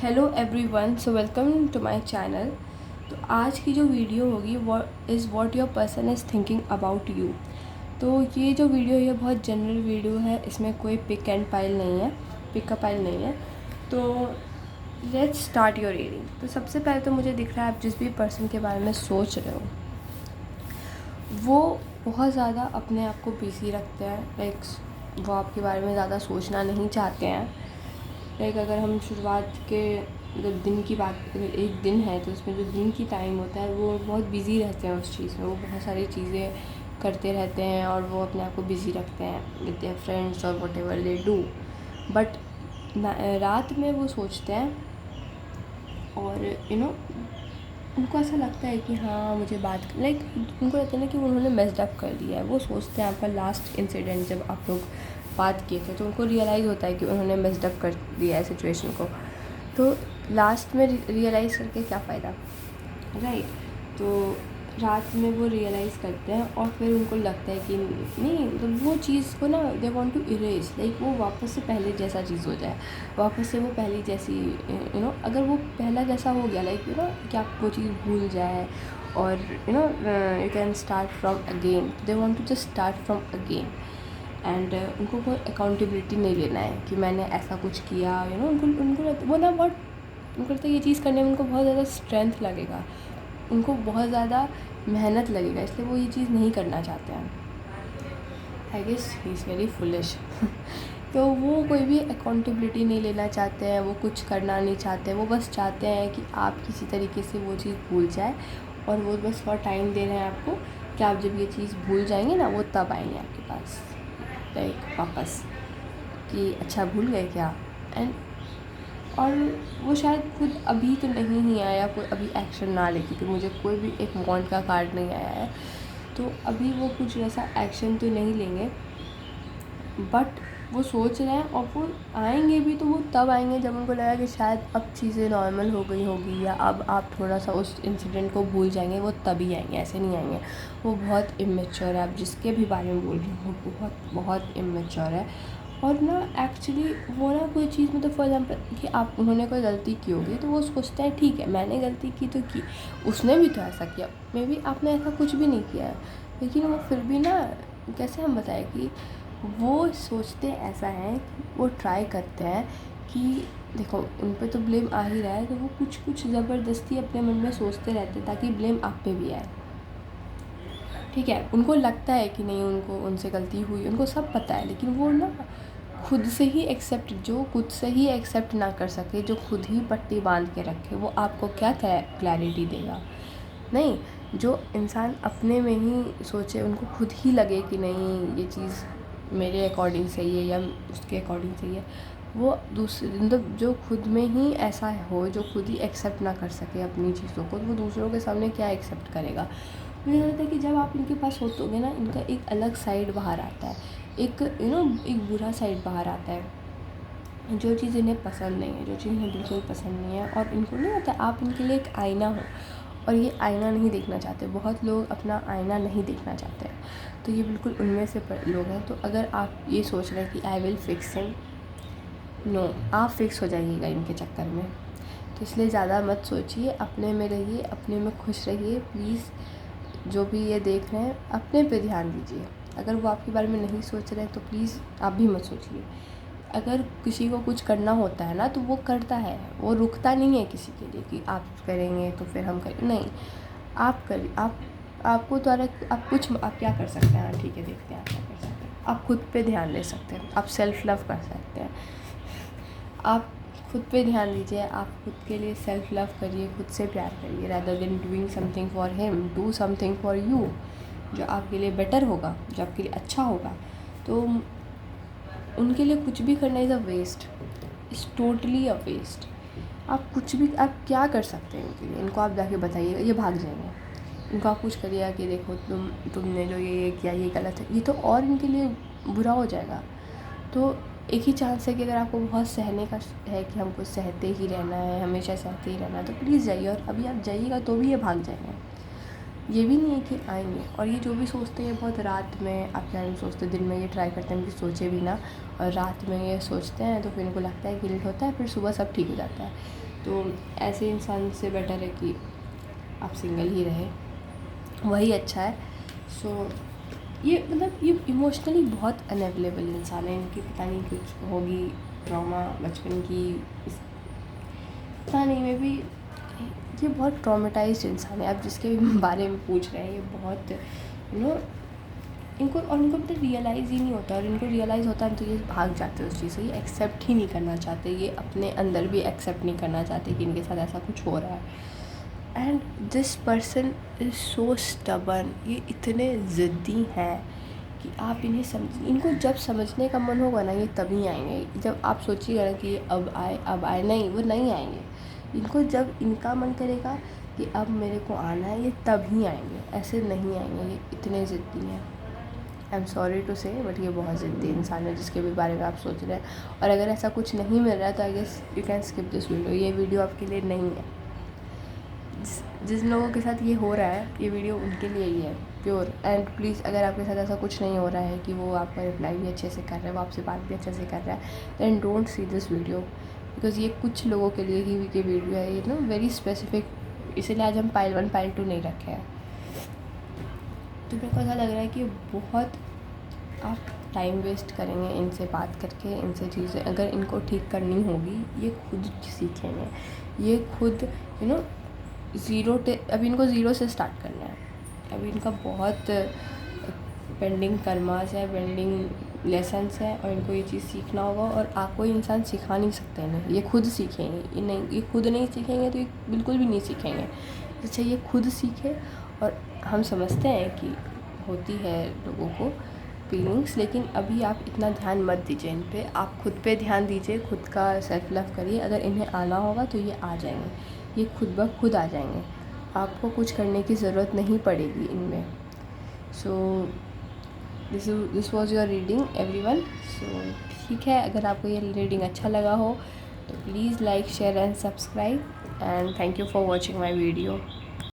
Hello everyone, so welcome to my channel. तो आज की जो वीडियो होगी what your person is thinking about you. तो ये जो वीडियो है बहुत जनरल वीडियो है, इसमें कोई पिक एंड पाइल नहीं है, पिकअप पाइल नहीं है। तो लेट्स स्टार्ट योर रीडिंग। तो सबसे पहले तो मुझे दिख रहा है आप जिस भी पर्सन के बारे में सोच रहे हो वो बहुत ज़्यादा अपने आप को बिज़ी रखते हैं। लाइक वो आपके बारे में ज़्यादा सोचना नहीं चाहते हैं। लाइक अगर हम शुरुआत के मतलब दिन की बात, अगर एक दिन है तो उसमें जो दिन की टाइम होता है वो बहुत बिज़ी रहते हैं उस चीज़ में। वो बहुत सारी चीज़ें करते रहते हैं और वो अपने आप को बिज़ी रखते हैं विद देयर फ्रेंड्स और what ever they do. But रात में वो सोचते हैं और उनको ऐसा लगता है कि हाँ मुझे बात लाइक उनको लगता है ना कि उन्होंने मेस्ड अप कर दिया है। वो सोचते हैं आपका लास्ट इंसिडेंट जब आप लोग बात किए थे तो उनको रियलाइज़ होता है कि उन्होंने मेस्ड अप कर दिया है सिचुएशन को। तो लास्ट में रियलाइज़ करके क्या फ़ायदा, राइट। तो रात में वो रियलाइज़ करते हैं और फिर उनको लगता है कि नहीं, मतलब वो चीज़ को ना they want to erase, like वो वापस से पहले जैसा चीज़ हो जाए, वापस से वो पहली जैसी अगर वो पहला जैसा हो गया लाइक कि आप वो चीज़ भूल जाए और you can start from again. They want to just start from again and उनको कोई अकाउंटेबिलिटी नहीं लेना है कि मैंने ऐसा कुछ किया। उनको वो ना बहुत उनको लगता है ये चीज़ करने में उनको बहुत ज़्यादा स्ट्रेंथ लगेगा, उनको बहुत ज़्यादा मेहनत लगेगा, इसलिए वो ये चीज़ नहीं करना चाहते हैं। I guess he is very foolish. तो वो कोई भी अकाउंटेबिलिटी नहीं लेना चाहते हैं, वो कुछ करना नहीं चाहते, वो बस चाहते हैं कि आप किसी तरीके से वो चीज़ भूल जाए और वो बस थोड़ा टाइम दे रहे हैं आपको कि आप जब ये चीज़ भूल जाएंगे ना वो तब आएंगे आपके पास लाइक वापस कि अच्छा भूल गए क्या। एंड और वो शायद खुद अभी तो नहीं ही आया, कोई अभी एक्शन ना ले, क्योंकि मुझे कोई भी एक वांट का कार्ड नहीं आया है। तो अभी वो कुछ ऐसा एक्शन तो नहीं लेंगे, बट वो सोच रहे हैं और वो आएंगे भी तो वो तब आएंगे जब उनको लगा कि शायद अब चीज़ें नॉर्मल हो गई होगी या अब आप थोड़ा सा उस इंसिडेंट को भूल जाएंगे, वो तभी आएंगे, ऐसे नहीं आएंगे। वो बहुत इमेच्योर है, आप जिसके भी बारे में बोल रहे हो वो बहुत बहुत इमेच्योर है। और ना एक्चुअली वो ना कोई चीज़ मतलब फॉर एग्जाम्पल कि आप उन्होंने कोई गलती की होगी तो वो सोचते हैं ठीक है मैंने गलती की तो की, उसने भी तो ऐसा किया, मे बी आपने ऐसा कुछ भी नहीं किया है, लेकिन वो फिर भी ना कैसे हम बताएं कि वो सोचते ऐसा है कि वो ट्राई करते हैं कि देखो उन पे तो ब्लेम आ ही रहा है, तो वो कुछ कुछ ज़बरदस्ती अपने मन में सोचते रहते हैं ताकि ब्लेम आप पे भी आए। ठीक है, उनको लगता है कि नहीं उनको उनसे गलती हुई, उनको सब पता है, लेकिन वो ना खुद से ही एक्सेप्ट जो खुद से ही एक्सेप्ट ना कर सके, जो खुद ही पट्टी बांध के रखे, वो आपको क्या क्लैरिटी देगा। नहीं, जो इंसान अपने में ही सोचे, उनको खुद ही लगे कि नहीं ये चीज़ मेरे अकॉर्डिंग सही है या उसके अकॉर्डिंग सही है, वो दूसरे मतलब जो खुद में ही ऐसा हो, जो खुद ही एक्सेप्ट ना कर सके अपनी चीज़ों को, तो वो दूसरों के सामने क्या एक्सेप्ट करेगा। मुझे लगता है कि जब आप इनके पास होते ना इनका एक अलग साइड बाहर आता है, एक एक बुरा साइड बाहर आता है, जो चीज़ इन्हें पसंद नहीं है, जो चीज़ इन्हें बिल्कुल पसंद नहीं है। और इनको नहीं होता आप इनके लिए एक आईना हो, और ये आईना नहीं देखना चाहते। बहुत लोग अपना आईना नहीं देखना चाहते हैं, तो ये बिल्कुल उनमें से लोग हैं। तो अगर आप ये सोच रहे हैं कि I will fix him, no, आप फिक्स हो जाइएगा इनके चक्कर में। तो इसलिए ज़्यादा मत सोचिए, अपने में रहिए, अपने में खुश रहिए प्लीज़। जो भी ये देख रहे हैं अपने पे ध्यान दीजिए। अगर वो आपके बारे में नहीं सोच रहे हैं तो प्लीज़ आप भी मत सोचिए। अगर किसी को कुछ करना होता है ना तो वो करता है, वो रुकता नहीं है किसी के लिए कि आप करेंगे तो फिर हम करें, नहीं, आप कर आपको द्वारा आप क्या कर सकते हैं। हाँ ठीक है, देखते हैं आप क्या कर सकते हैं। आप खुद पे ध्यान दे सकते हैं, आप सेल्फ लव कर सकते हैं, आप खुद पे ध्यान दीजिए, आप खुद के लिए सेल्फ लव करिए, खुद से प्यार करिए, rather than doing something for him, do something for you, जो आपके लिए बेटर होगा, जो आपके लिए अच्छा होगा। तो उनके लिए कुछ भी करना is a waste, is totally a waste. आप कुछ भी आप क्या कर सकते हैं उनके लिए, इनको आप जाके बताइएगा, ये भाग जाएंगे। इनको आप कुछ करिएगा कि देखो तुमने जो ये किया ये गलत है, ये तो और इनके लिए बुरा हो जाएगा। तो एक ही चांस है कि अगर आपको बहुत सहने का है कि हमको सहते ही रहना है, हमेशा सहते ही रहना है, तो प्लीज़ जाइए। और अभी आप जाइएगा तो भी ये भाग जाएंगे, ये भी नहीं है कि आएंगे। और ये जो भी सोचते हैं बहुत रात में, आप क्या नहीं सोचते, दिन में ये ट्राई करते हैं कि सोचे भी ना, और रात में ये सोचते हैं तो फिर इनको लगता है गिल्ट होता है, फिर सुबह सब ठीक हो जाता है। तो ऐसे इंसान से बेटर है कि आप सिंगल ही रहे, वही अच्छा है। सो ये मतलब ये इमोशनली बहुत अनअवेलेबल इंसान है, इनकी पता नहीं कुछ होगी ट्रॉमा बचपन की, पता नहीं, मे भी ये बहुत ट्रॉमेटाइज्ड इंसान है। आप जिसके बारे में पूछ रहे हैं ये बहुत इनको मतलब रियलाइज़ ही नहीं होता, और इनको रियलाइज़ होता है तो ये भाग जाते हैं उस चीज़ से, ये एक्सेप्ट ही नहीं करना चाहते, ये अपने अंदर भी एक्सेप्ट नहीं करना चाहते कि इनके साथ ऐसा कुछ हो रहा है। And this person is so stubborn, ये इतने ज़िद्दी हैं कि आप इन्हें इनको जब समझने का मन होगा ना ये तभी आएंगे। जब आप सोचिएगा ना कि अब आए, नहीं, वो नहीं आएंगे। इनको जब इनका मन करेगा कि अब मेरे को आना है, ये तभी आएंगे, ऐसे नहीं आएंगे। ये इतने ज़िद्दी हैं। आई एम सॉरी टू से, बट ये बहुत ज़िद्दी इंसान है जिसके भी बारे में आप सोच रहे हैं। और अगर ऐसा कुछ नहीं मिल रहा है तो I guess you can skip this video. ये वीडियो आपके लिए नहीं है। जिन लोगों के साथ ये हो रहा है ये वीडियो उनके लिए ही है, प्योर। एंड प्लीज़, अगर आपके साथ ऐसा कुछ नहीं हो रहा है कि वो आपका रिप्लाई भी अच्छे से कर रहा है, वो आपसे बात भी अच्छे से कर रहा है, then don't see this video, because ये कुछ लोगों के लिए ही ये वीडियो है, ये वेरी स्पेसिफिक। इसीलिए आज हम पाइल 1 पाइल 2 नहीं रखे हैं। तो मेरे को ऐसा लग रहा है कि बहुत आप टाइम वेस्ट करेंगे इनसे बात करके, इनसे चीज़ें अगर इनको ठीक करनी होगी, ये खुद सीखेंगे, ये खुद अभी इनको ज़ीरो से स्टार्ट करना है। अभी इनका बहुत पेंडिंग कर्मास है, पेंडिंग लेसन्स है, और इनको ये चीज़ सीखना होगा। और आपको इंसान सिखा नहीं सकते इन्हें, ये खुद सीखेंगे। ये खुद नहीं सीखेंगे तो ये बिल्कुल भी नहीं सीखेंगे। अच्छा, ये खुद सीखे। और हम समझते हैं कि होती है लोगों को फीलिंग्स, लेकिन अभी आप इतना ध्यान मत दीजिए इन पे, आप खुद पे ध्यान दीजिए, खुद का सेल्फ लव करिए। अगर इन्हें आना होगा तो ये आ जाएंगे, ये खुद ब खुद आ जाएंगे, आपको कुछ करने की ज़रूरत नहीं पड़ेगी इनमें। So this was your reading everyone. So ठीक है, अगर आपको ये रीडिंग अच्छा लगा हो तो please like, share and subscribe, and thank you for watching my video.